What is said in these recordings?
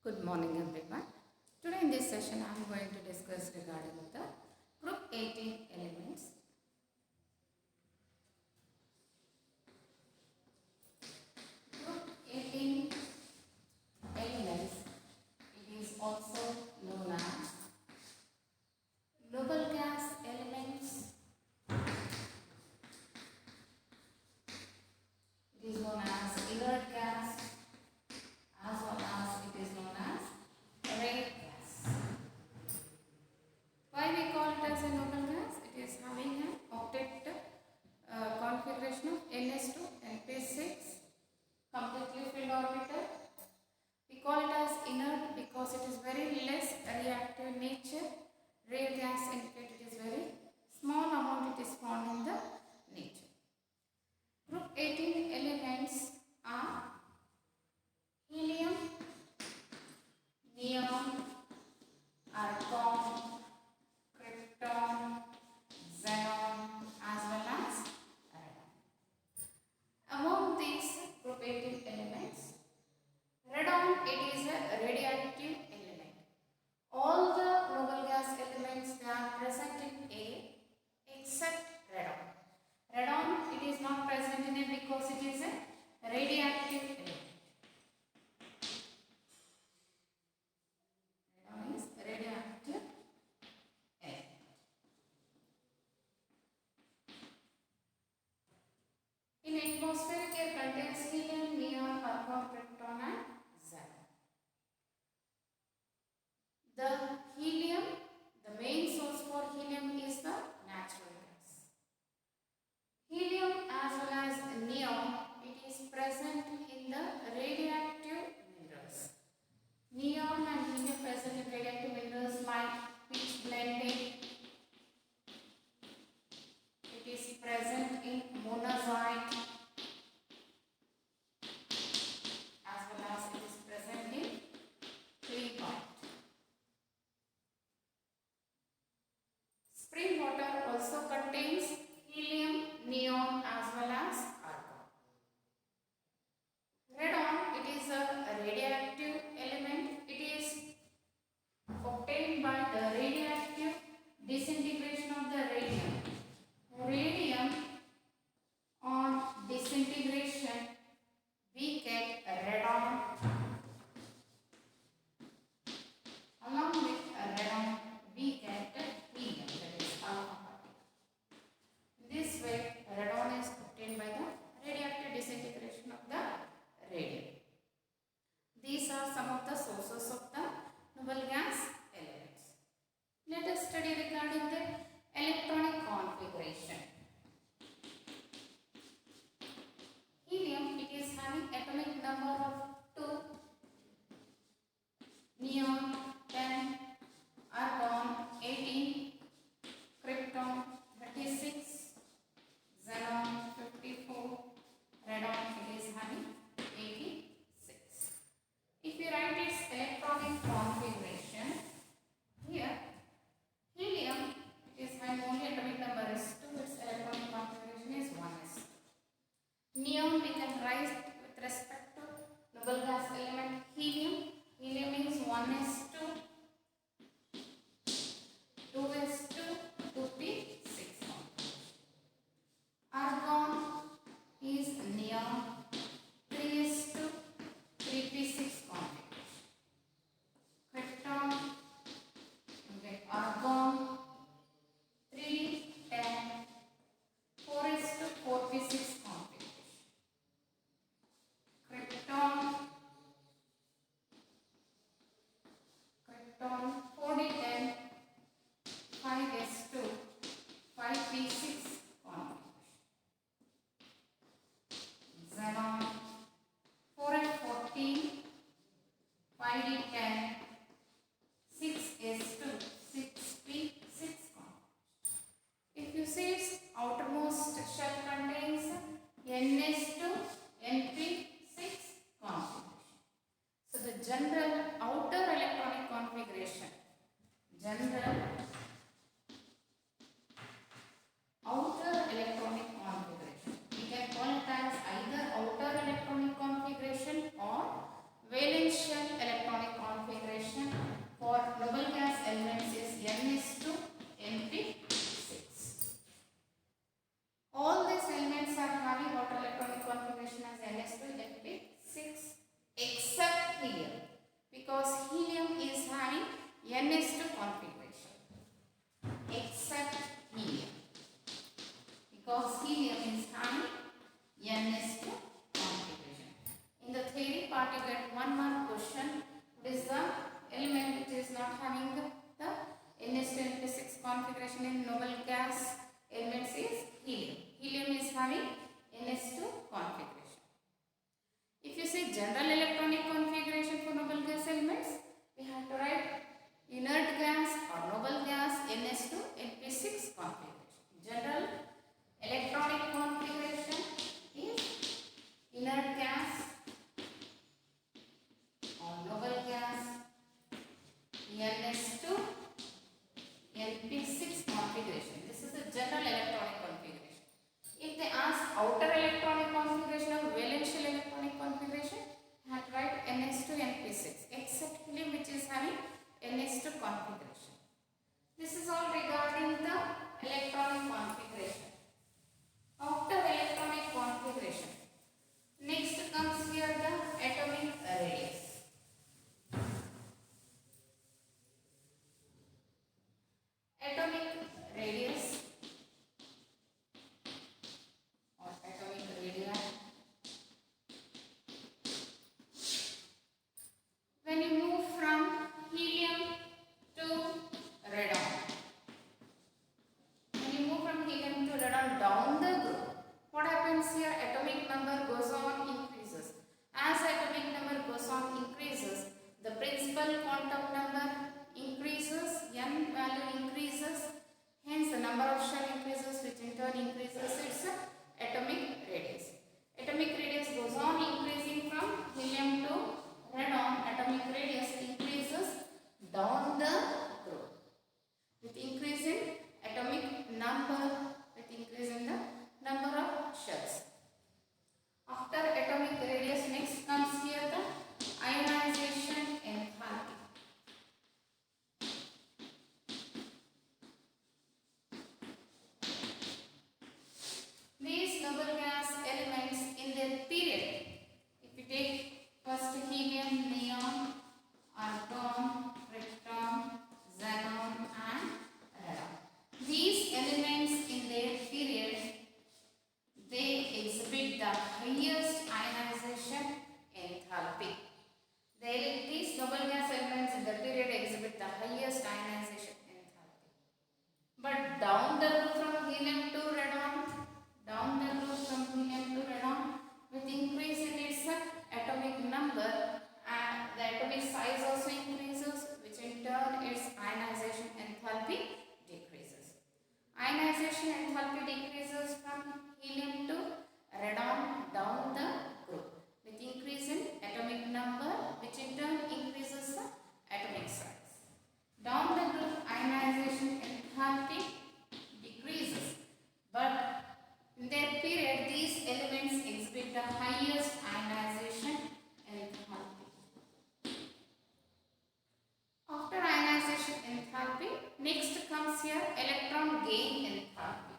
Good morning everyone. Today in this session I am going to discuss regarding the group 18 elements. Group 18 elements, it is also known as noble gas elements. It is known as inert gas as well as it is known as rare gas. Why we call it as a noble gas? It is having an octet configuration of Ns2 Np6 completely filled orbital. We call it as inert because it is very less reactive nature. Rare gas indicate it is very small amount it is found in the nature. Group 18 elements are helium, neon, argon, krypton, xenon as well as radon. Among these group 18 elements, radon it is a radioactive element. All the noble gas elements they are present in air except radon. Radon it is not present in air because it is a radioactive element. Radon is radioactive element. In atmospheric air contains helium, neon, argon, krypton and xenon. The helium, the main source for helium is the natural gas. Helium as well as neon, it is present in the radioactive minerals. Neon and helium present in radioactive minerals like pitch blending. It is present in monazite as well as it is present in cleveite. Spring water also contains helium, neon as well as argon. Radon, it is a radioactive element. It is obtained by the radioactive disintegration of the radium. Radium on disintegration we get radon. Along with radon we get helium, that is alpha particle. This way radon is obtained by the radioactive disintegration of the radium. These are some of the sources of the noble gas elements. Let us study regarding the electronic configuration. Helium, it is having atomic number of 2, neon 10, argon 18, krypton 36, xenon 54, radon it is having 86. If you write its electronic configuration, here helium it is having only atomic number is 2, its electronic configuration is 1s. Neon we can write with respect to noble gas element helium. Helium is 1s2, 2s2, 2p6. Argon is neon, 3s2, 3p6 configuration. Krypton, you get argon, 3, 10, 4s2, 4p6 configuration. Krypton, 4d10, 5s2, 5p6 configuration. Xenon, 4f14, 5d10, 6s2, 6p6 configuration. If you see its outermost shell contains ns2, np6 configuration. So the general outer electronic configuration, we can call it as either outer electronic configuration or valence shell electronic configuration. because helium is having ns2 configuration, except helium, because helium is having ns2 configuration. In the theory part you get one mark question. What is the element which is not having the ns2 np6 configuration in noble gas elements is helium. Helium is having ns2 configuration. If you say general electronic configuration for noble gas elements, we have to write inert gas or noble gas ns2 np6 configuration. General electronic configuration is inert gas or noble gas ns2 np6 configuration. This is the general electronic configuration. If they ask outer electronic configuration or valential electronic configuration, you have to write ns2 np6, except helium which is having ns2 configuration. This is all regarding the electronic configuration. Outer electronic configuration. Next comes here the atomic radius. Atomic radius or atomic radii. When you move from helium to radon, down the group, what happens here? Atomic number goes on increases. As atomic number goes on increases, the principal quantum number increases, n value increases, hence the number of shell increases, which in turn increases its atomic radius. Atomic radius goes on increasing from helium to radon. Atomic radius increases down the group with increase in atomic number, with increase in the number of shells. After atomic radius, next comes here the ionization enthalpy. These noble gas elements in their period, if we take first helium, neon, argon, krypton, xenon and radon. These elements in their period, they exhibit the highest ionization enthalpy. These noble gas elements in the period exhibit the highest ionization enthalpy. But down the route from helium to radon, with increase in its atomic number, and the atomic size also increases, which in turn its ionization enthalpy decreases. Ionization enthalpy decreases from helium to radon down the group with increase in atomic number, which in turn increases the atomic size. Down the group, ionization enthalpy decreases, but in their period these elements exhibit the highest ionization enthalpy. After ionization enthalpy, next comes here electron gain enthalpy.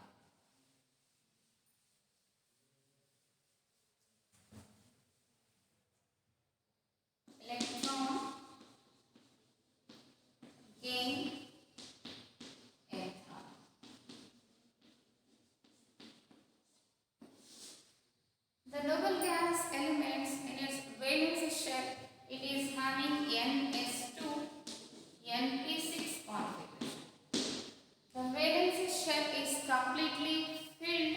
Electron gain enthalpy. The noble gas elements in its valence shell, it is having ns2 np6 configuration. The valence shell is completely filled.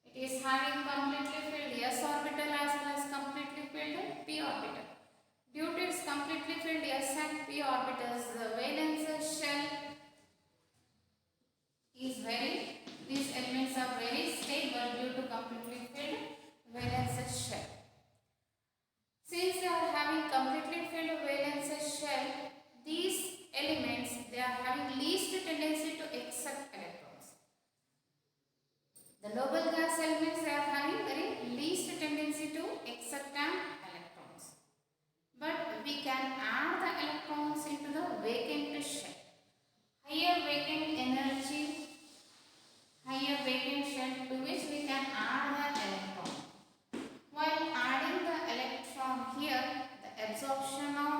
It is having completely filled s orbital as well as completely filled p orbital. Due to its completely filled s and p orbitals, the valence shell is these elements are very stable due to completely filled valence shell. Since they are having completely filled valence shell, these elements, they are having least tendency to accept electrons. The noble gas elements, they are having very least tendency to accept electrons. But we can add the electrons into the vacant shell. Higher vacant shell to which we can add the electron. While adding the electron here, the absorption of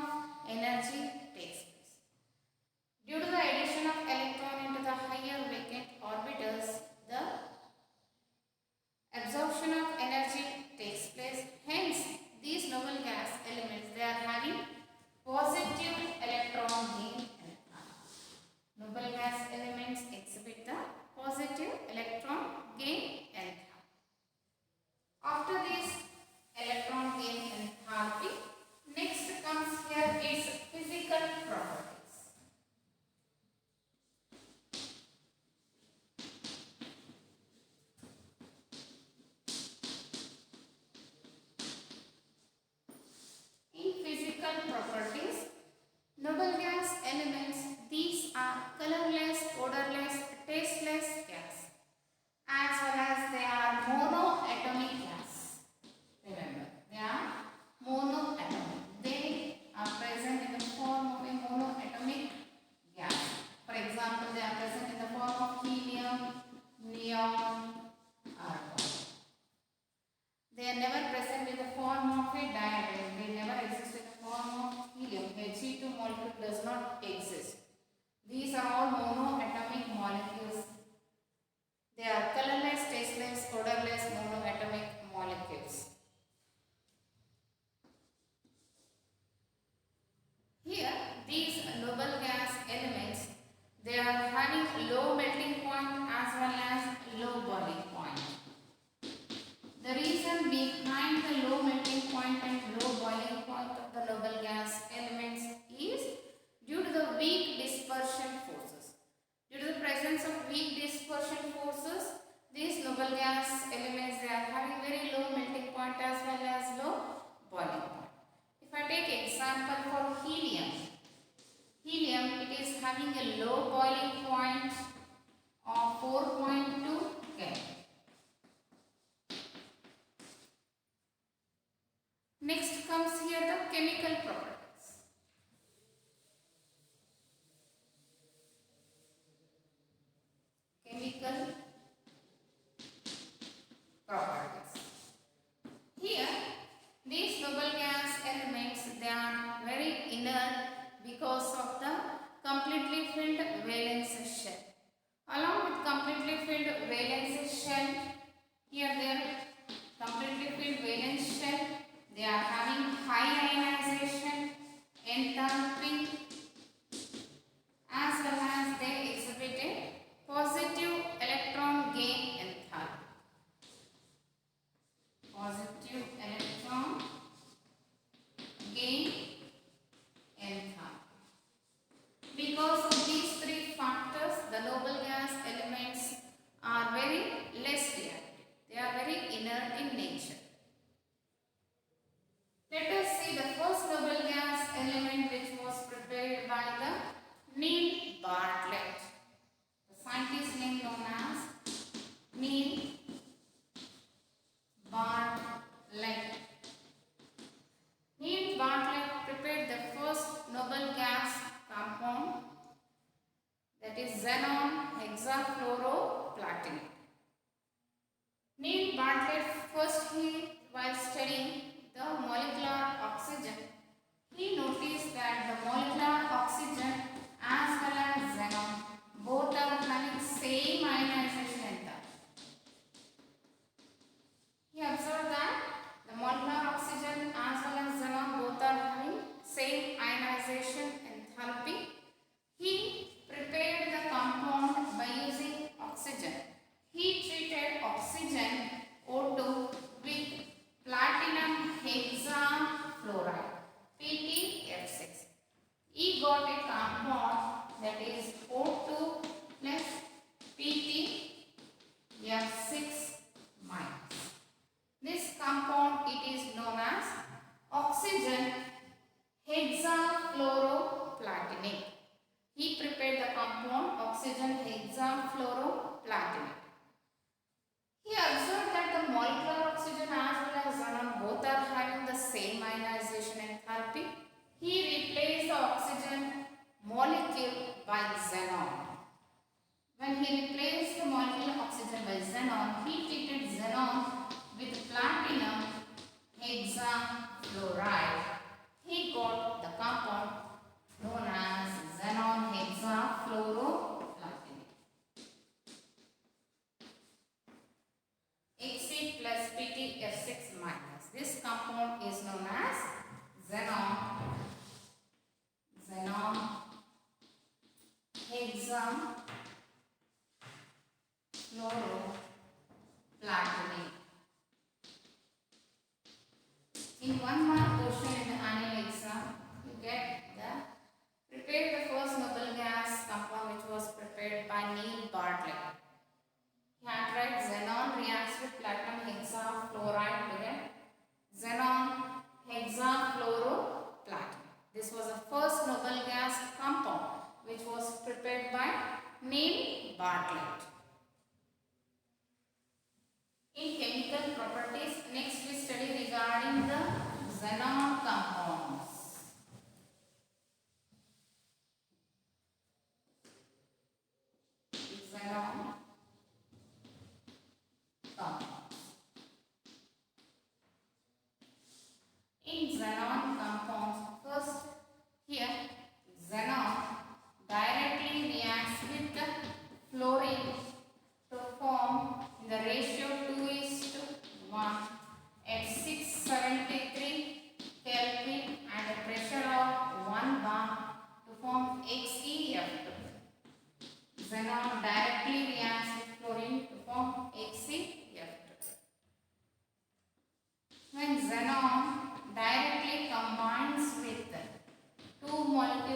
low melting point as well as low boiling point. The reason behind the low melting point and low boiling point of the noble gas elements is due to the weak dispersion forces. Due to the presence of weak dispersion forces, these noble gas elements, they are having very low melting point as well as low boiling point. If I take example for helium, it is having a low boiling point of 4.2 Kelvin. Next comes here the chemical properties. Chemical properties. Here, these noble gas elements, they are very inert because of the completely filled valence shell. Along with completely filled valence shell, here they are completely filled valence shell. They are having high ionization, enthalpy, as well as they exhibit a positive electron gain enthalpy. Positive electron gain enthalpy. Because of these three factors, the noble gas elements are very less reactive. They are very inert in nature. Let us see the first noble gas element which was prepared by the Neil Bartlett. The scientist name known as Neil Bartlett. Neil Bartlett prepared the first noble gas compound, that is xenon hexafluoroplatinate. Neil Bartlett first, while studying the molecular oxygen, he noticed that the molecular oxygen as well as xenon both are having same ionization enthalpy. He observed that the molecular oxygen as well as xenon both are having same ionization enthalpy. He prepared the compound by using oxygen. He treated oxygen O2 with platinum hexafluoride PTF6. He got a compound that is O2 plus PTF6 minus. This compound, it is known as oxygen hexafluoroplatinate. He prepared the compound oxygen hexafluoroplatinate. He observed that the molecular oxygen as well as xenon both are having the same ionization enthalpy. He replaced the oxygen molecule by xenon. When he replaced the molecular oxygen by xenon, he treated xenon with platinum hexafluoride. He got the compound known as xenon hexafluoroplatinate. Xc plus PTF6 minus. This compound is known as xenon hexafluoroplatinate. In 1 mark question in the annual exam, you get the prepare the first noble gas compound which was prepared by Neil Bartlett. He had tried xenon reacts with platinum hexafluoride to get xenon hexafluoroplatinate. This was the first noble gas compound which was prepared by Neil Bartlett. In chemical properties, next we study regarding the xenon compounds. Xenon compounds. In xenon compounds, first here xenon directly reacts with the fluorine to form the ratio 2:1 at 673 Kelvin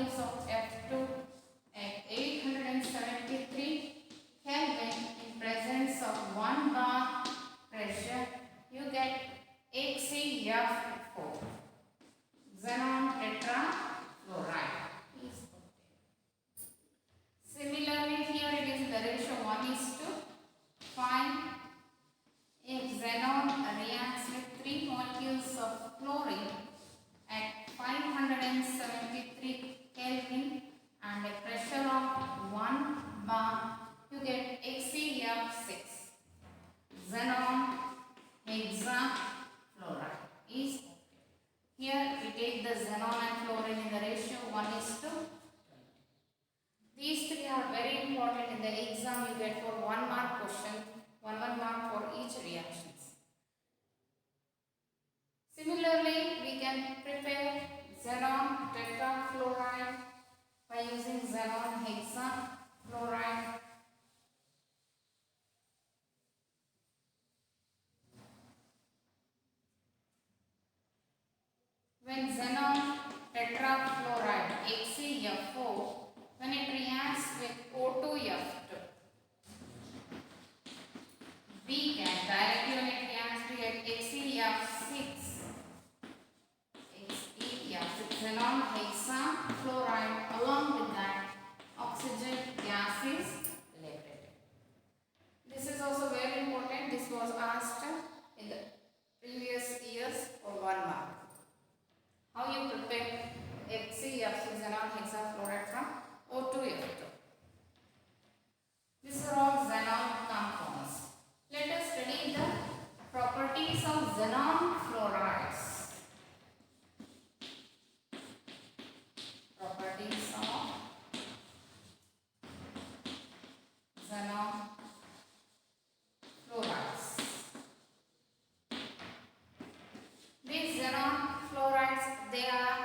molecules of F2 at 873 Kelvin in presence of 1 bar pressure, you get HCF4, xenon tetrafluoride. Similarly, here it is the ratio 1:5. If xenon reacts with 3 molecules of fluorine at 573 Kelvin and a pressure of 1 bar, you get HCF6, xenon hexafluoride is okay. Here we take the xenon and fluorine in the ratio 1:20. These three are very important in the exam. You get for 1 mark question, 1 mark for each reactions. Similarly, we can prepare xenon tetrafluoride by using xenon hexafluoride. When xenon tetrafluoride HCF4, when it reacts with O2F2, we can directly when it reacts to get HCF6, xenon hexafluoride, along with that oxygen gas is liberated. This is also very important. This was asked in the previous years for 1 mark. How you prepare HCF6 xenon hexafluoride from O2F2. These are all xenon compounds. Let us study the properties of xenon fluorides. Properties of xenon fluorides. These xenon fluorides, they are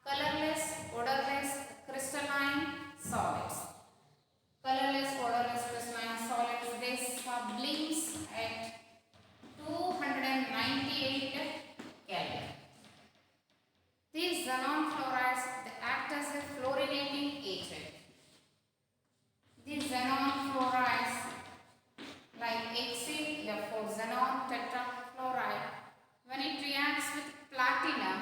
colorless, odorless, crystalline solids. Colorless, odorless, crystalline solids, they sublimes at 298 Kelvin. These xenon fluorides, they act as a fluorinating agent. These xenon fluorides, like HCF4, xenon tetrafluoride, when it reacts with platinum,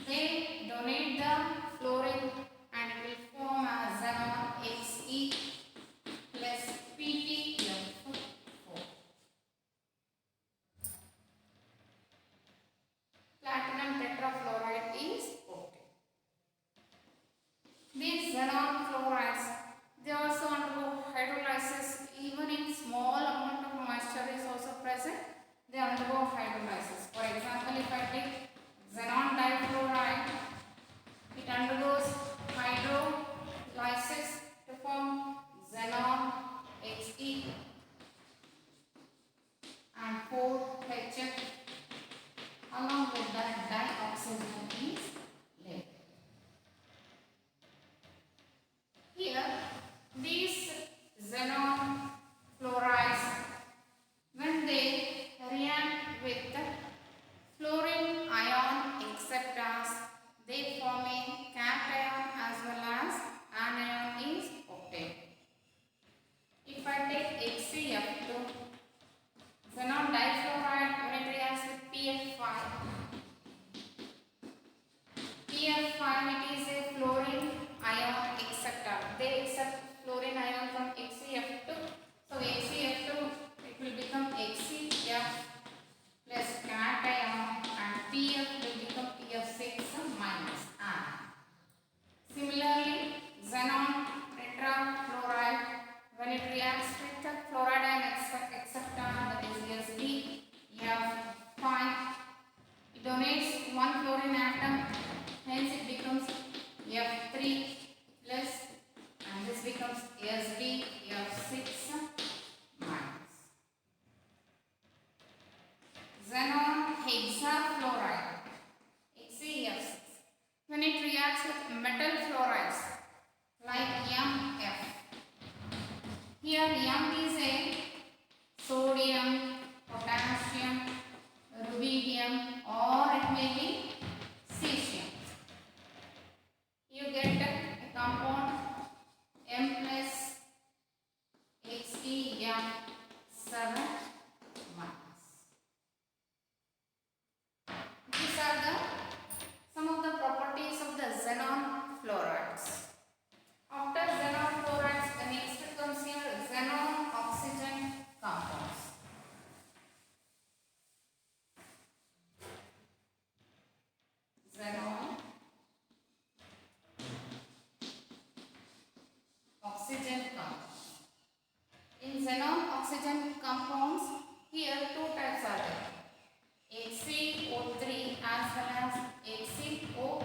they donate the fluorine and will form a xenon Xe plus PtF4. Platinum tetrafluoride is obtained. These xenon fluorides, they also undergo hydrolysis. Even in small amount of moisture is also present, they undergo hydrolysis. For example, if I take xenon difluoride, it undergoes hydrolysis to form xenon He and 4HF. Along with that, dioxygen is left. Here, these xenon fluorides, when they react with the fluorine ion acceptors, they form a cation as well as anion is obtained. If I take HCF2, xenon difluoride, when it reacts with PF5, it is a fluorine ion acceptor. They accept fluorine ion from HCF2. So HCF2, it will become HCF plus cation and PF will become PF6 minus ion. Similarly, xenon tetrafluoride, when it reacts with the fluoride ion acceptor, that is SbF5, it donates one fluorine atom, hence it becomes oxygen compounds. Here two types are there, HCO3 as well as HCO4.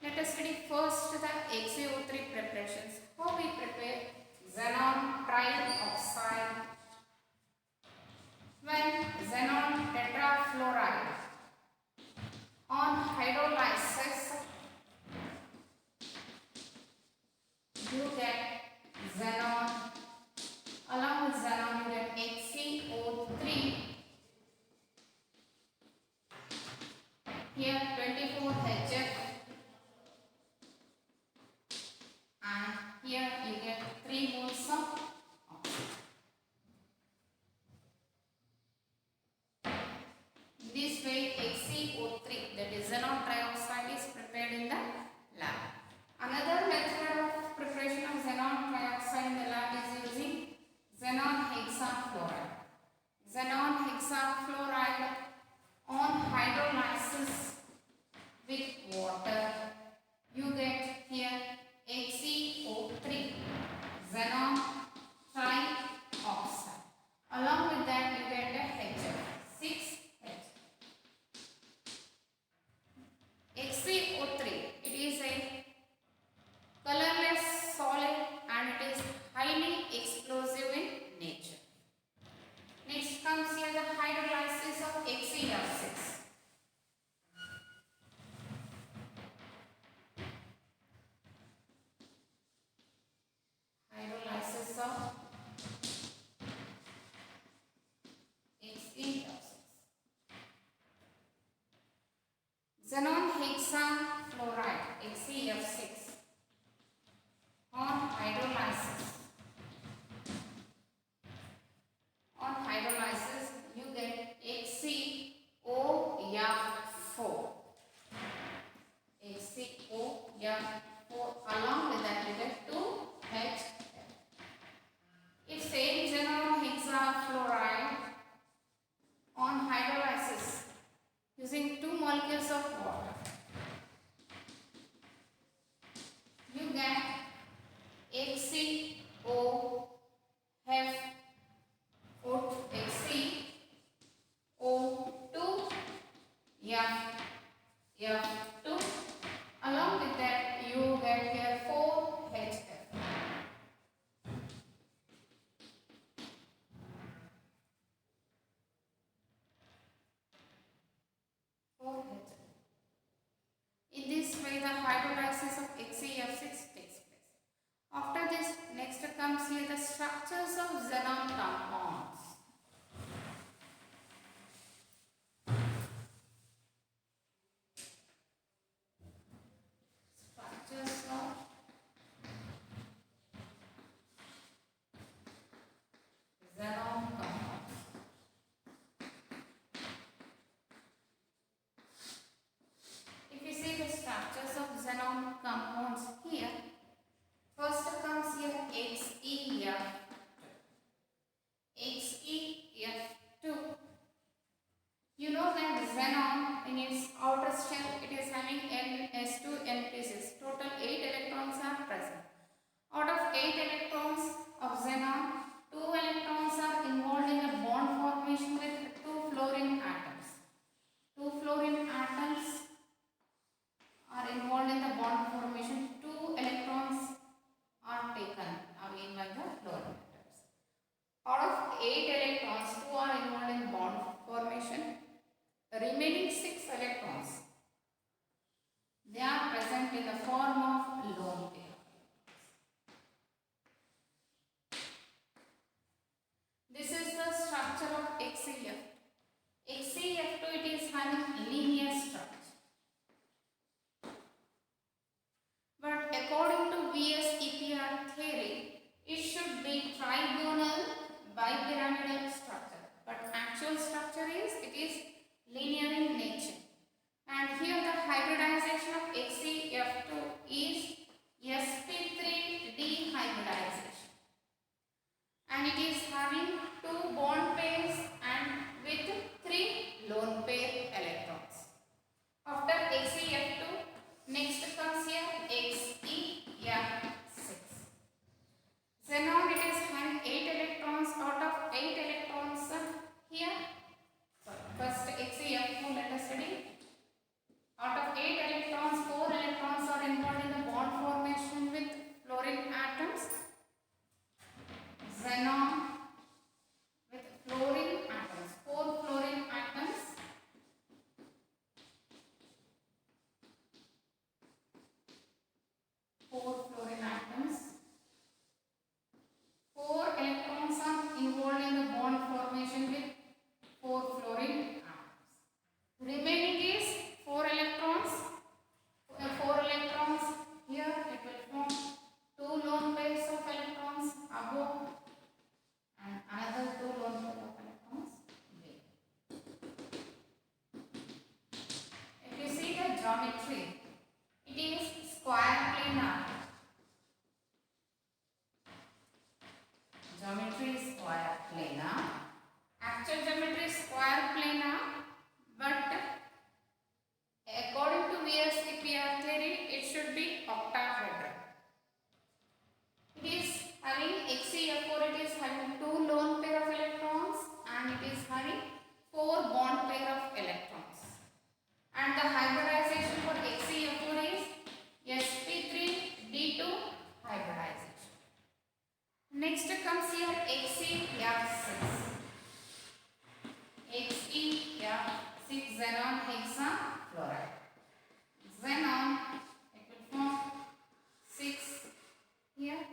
Let us study first the HCO3 preparations. How we prepare xenon trioxide. When xenon tetrafluoride on hydrolysis, you get xenon, along with xenon you get HCO3. Here 24 HF, and here you get 3 moles of oxygen. This way HCO3, that is xenon trioxide, is prepared in the lab. Another method of preparation of xenon trioxide in the lab is using xenon hexafluoride. Xenon hexafluoride on hydrolysis with water, you get here HCO3, xenon trioxide. Along with that you get a HF, 6H. HCO3, it is a colorless solid and it is highly explosive in nature. Next comes here the hydrolysis of HCl6. Hydrolysis of HCl6. Xenon hexafluoride, HCF6, on hydrolysis. On hydrolysis, you get HCOF4. HCOF4. Along with that, you get 2HF. If same xenon hexafluoride on hydrolysis using 2 molecules of water, you get HCO HCO2 F2. Along with that you get here 4HF. 4HF. In this way the hydrolysis of HCF6 takes place. After this, next comes here the structures of xenon compounds. Structures of xenon compounds. If you see the structures of xenon compounds here, first comes here HEF. it is 4 electrons. 4 electrons here, it will form 2 lone pairs of electrons above and another 2 lone pairs of electrons below. If you see the geometry, it is square planar. Geometry is square planar. Actual geometry is square planar, but according to VSEPR theory, it should be octahedral. It is having XeF4, it is having 2 lone pair of electrons and it is having 4 bond pair of electrons. And the hybridization for XeF4 is sp3d2 hybridization. Next comes here XeF6. XeF6 xenon hexafluoride. Xenon, it will form 6 here.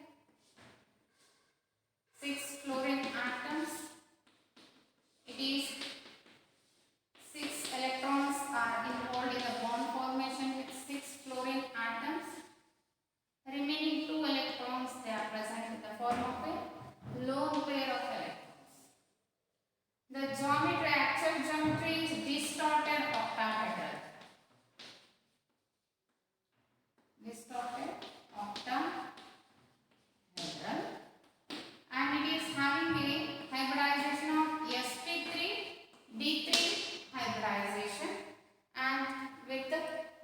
6 fluorine atoms. It is 6 electrons are involved in the bond formation with 6 fluorine atoms. Remaining 2 electrons, they are present in the form of a lone pair of electrons. The geometry, actual geometry is distorted octahedral. Distorted octahedral. And it is having a hybridization of sp3d3 hybridization and with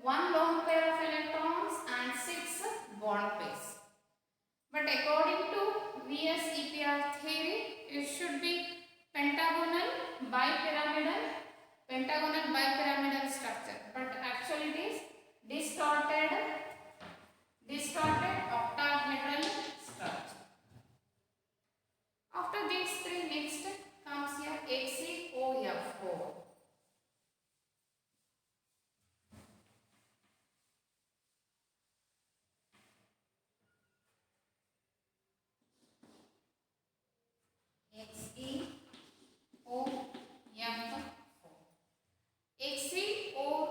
1 lone pair of electrons and 6 bond pairs. But according to VSEPR theory, it should be pentagonal bipyramidal structure. But actually it is distorted octahedral structure. After these 3, next comes here XeOF4.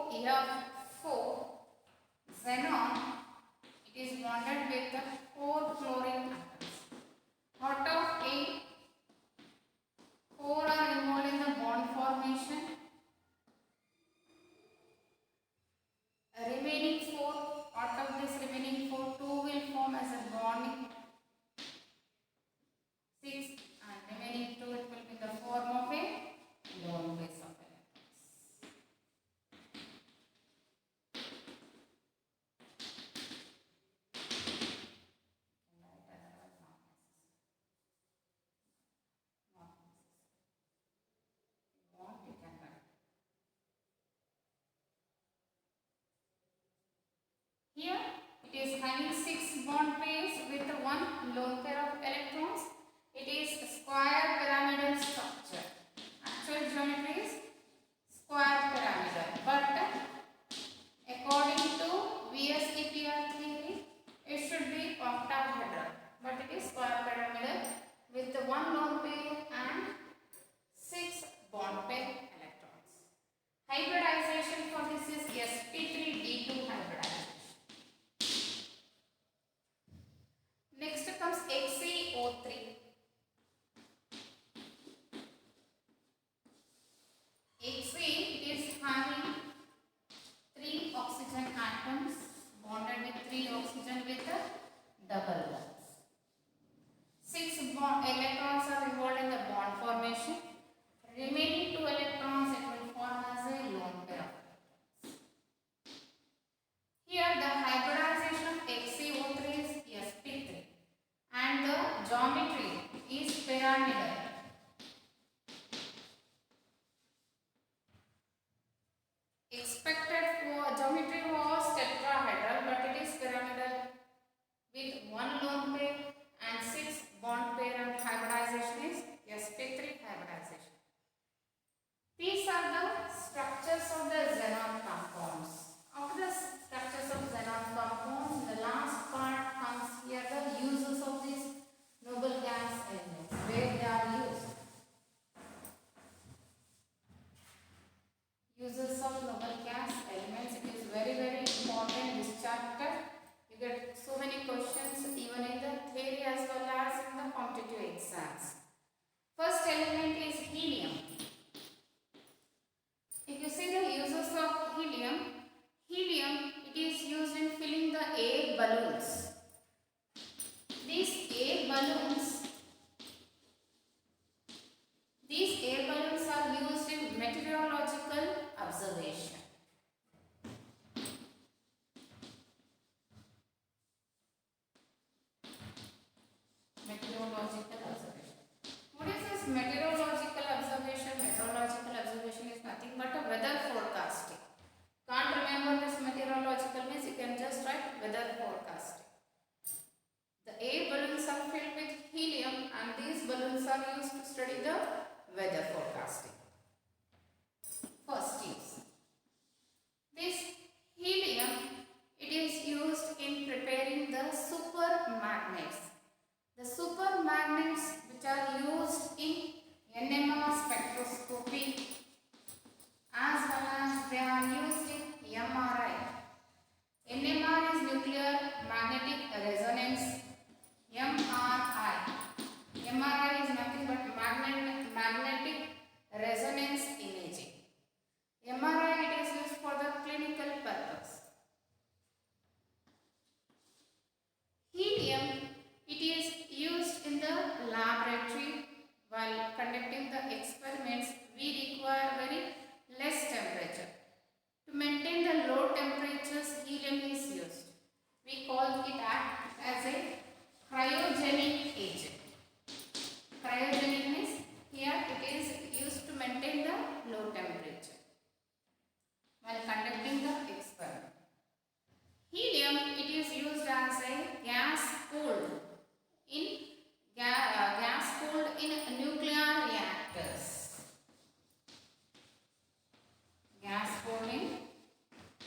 XeOF4 xenon, it is bonded with 4 fluorine atoms. Out of 8, 4 are involved in the bond formation. Remaining 4, out of this remaining 4, 2 will form as a bonding 6 and remaining 2 it will be in the form of a lone pair of electrons. Here it is having 6 bond pairs with 1 lone pair of electrons. It is square pyramidal structure. Actual geometry is square pyramidal, but according to VSEPR theory, it should be octahedral. But it is square pyramidal with 1 lone pair and 6 bond pair electrons. Hybridization for this is sp3d2 hybridization. Next comes XeO3. Xe, it is having 3 oxygen atoms bonded with 3 oxygen with a double bonds. 6 electrons are involved in the bond formation. Remaining 2 electrons, it will form as a lone pair of electrons. Here the hybridization of XeO3 is sp3 and the geometry is pyramidal. Expected geometry was tetrahedral, but it is pyramidal with 1 lone pair and 6 bond pair, and hybridization is sp3 hybridization. These are the structures of the xenon compounds. After the structures of xenon compounds, the last part comes here, the uses of these noble gas elements, where they are used. Uses of noble gas low temperatures helium is used. We call it act as a cryogenic agent. Cryogenic means here it is used to maintain the low temperature while conducting the experiment. Helium, it is used as a gas cooled in nuclear reactors. Gas cooled in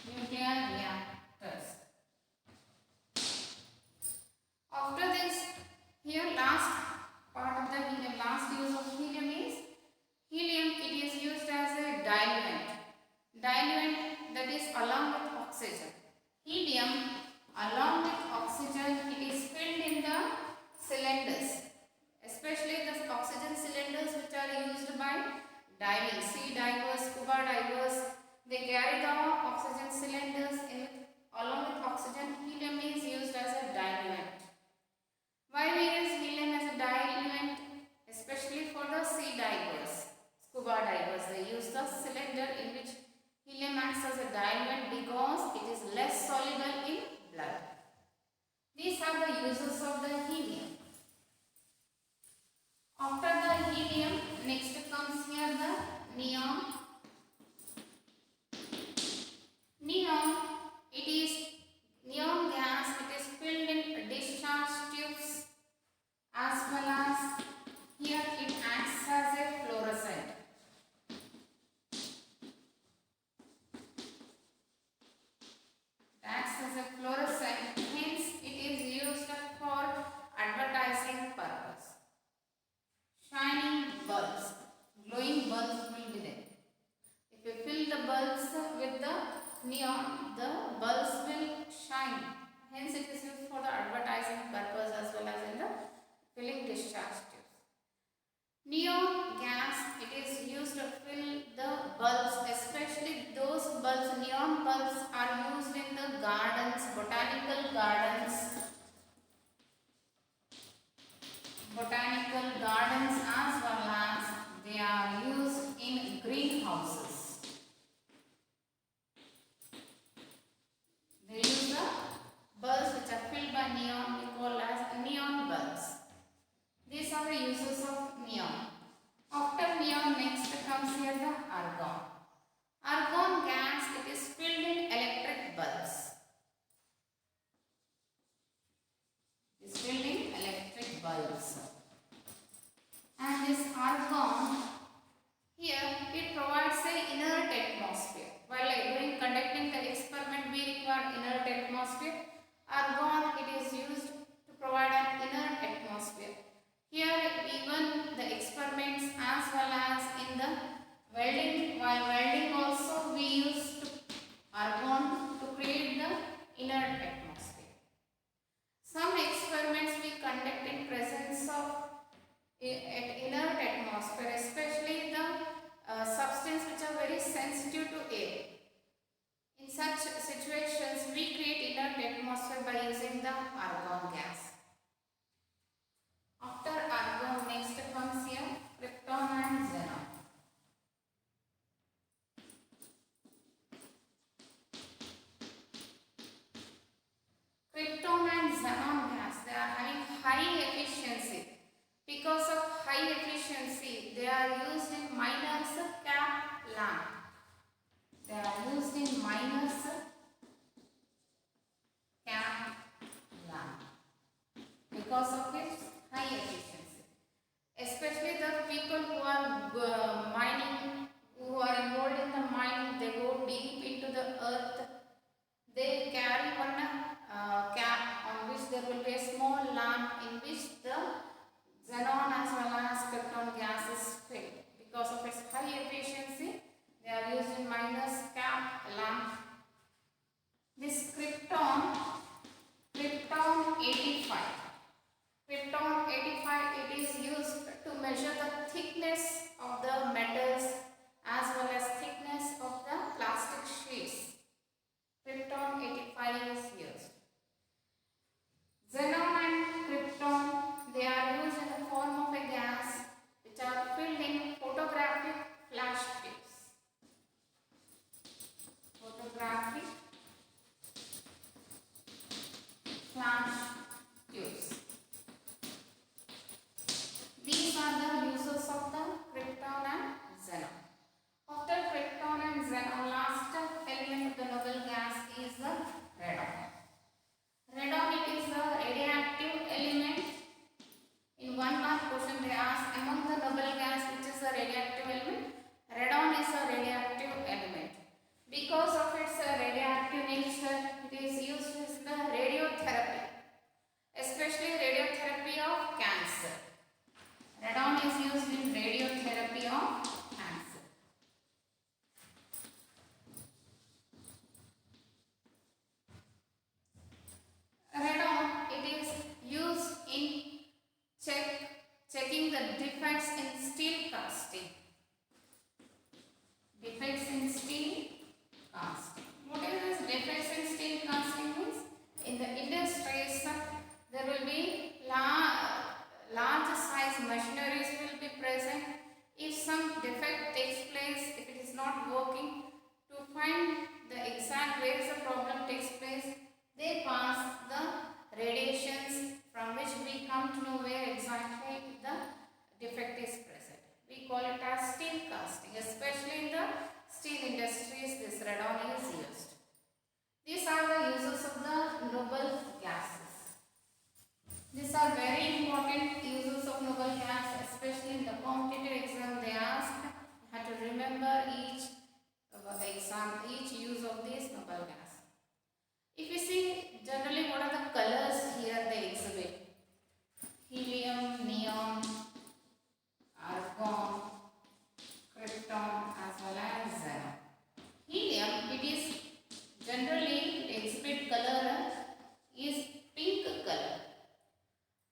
nuclear reactors. After this, here last part of the helium, last use of helium is helium. It is used as a diluent. Diluent, that is along with oxygen. Helium along with oxygen, it is filled in the cylinders, especially the oxygen cylinders which are used by diving, sea divers, scuba divers. They carry the oxygen cylinders in along with oxygen. Helium is used as a diluent. Why we use helium as a diluent? Especially for the sea divers, scuba divers. They use the cylinder in which helium acts as a diluent because it is less soluble in blood. These are the uses of the helium. After the helium, next comes here the neon. Neon, it is neon gas. It is filled in discharge tubes as well as here it acts as a fluorescent. Acts as a fluorescent, hence it is used for advertising purpose. Shining bulbs, glowing bulbs will be there. If you fill the bulbs with the neon, the bulbs will shine. Hence it is used for the advertising purpose as well as in the filling discharge tubes. Neon gas, it is used to fill the bulbs, especially those bulbs, neon bulbs are used in the gardens, botanical gardens as well as they are used in greenhouses. They use the bulbs which are filled by neon, we call as neon bulbs. These are the uses of neon. After neon, next comes here the argon. Argon gas, it is filled in electric bulbs. It is filled in electric bulbs. And this argon, here it provides an inert atmosphere. While conducting the experiment, we require inert atmosphere. Argon, it is used to provide an inert atmosphere. Here even the experiments as well as in the welding, while welding also we use argon to create the inert atmosphere. Some experiments we conduct in presence of inert atmosphere, especially the substances which are very sensitive to air. In such situations we create inert atmosphere by using the argon gas. After argon, next comes here krypton and xenon. Krypton and xenon gas, they are having high efficiency. Because of high efficiency, they are used in miners cap lamp. They are used in miners cap lamp. attractive nature. It is used in the radiotherapy, especially radiotherapy of cancer. Radon is used in radiotherapy of cancer. Radon, it is used in checking the defects in steel casting. Defects in steel casting. What is this defects in steel casting means? In the industries, there will be large size machineries will be present. If some defect takes place, if it is not working, to find the exact where the problem takes place, they pass the radiations from which we come to know where exactly the defect is present. We call it as steel casting. Especially in the steel industries, this radon is used. These are the uses of the noble gases. These are very important uses of noble gas, especially in the competitive exam they ask. You have to remember each use of this noble gas. If you see generally what are the colors here they exhibit? Helium, neon, argon, krypton as well as xenon. Helium, it is generally it exhibit color is pink color.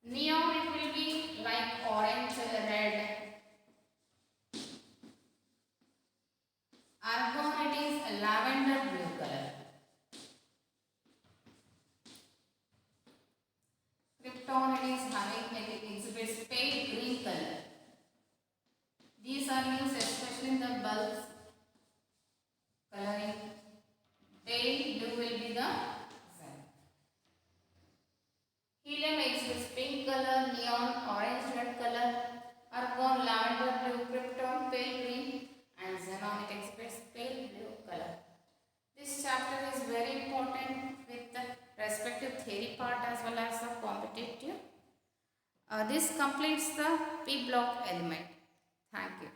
Neon, it will be like orange, red. Argon, it is lavender blue color. Krypton, it is it exhibits pale green color. These are used especially in the bulbs coloring. Pale blue will be the xenon. Helium exhibits pink color, neon orange red color, argon lavender blue, krypton pale green, and xenon it exhibits pale blue color. This chapter is very important with the respective theory part as well as the competitive. This completes the P block element. Thank you.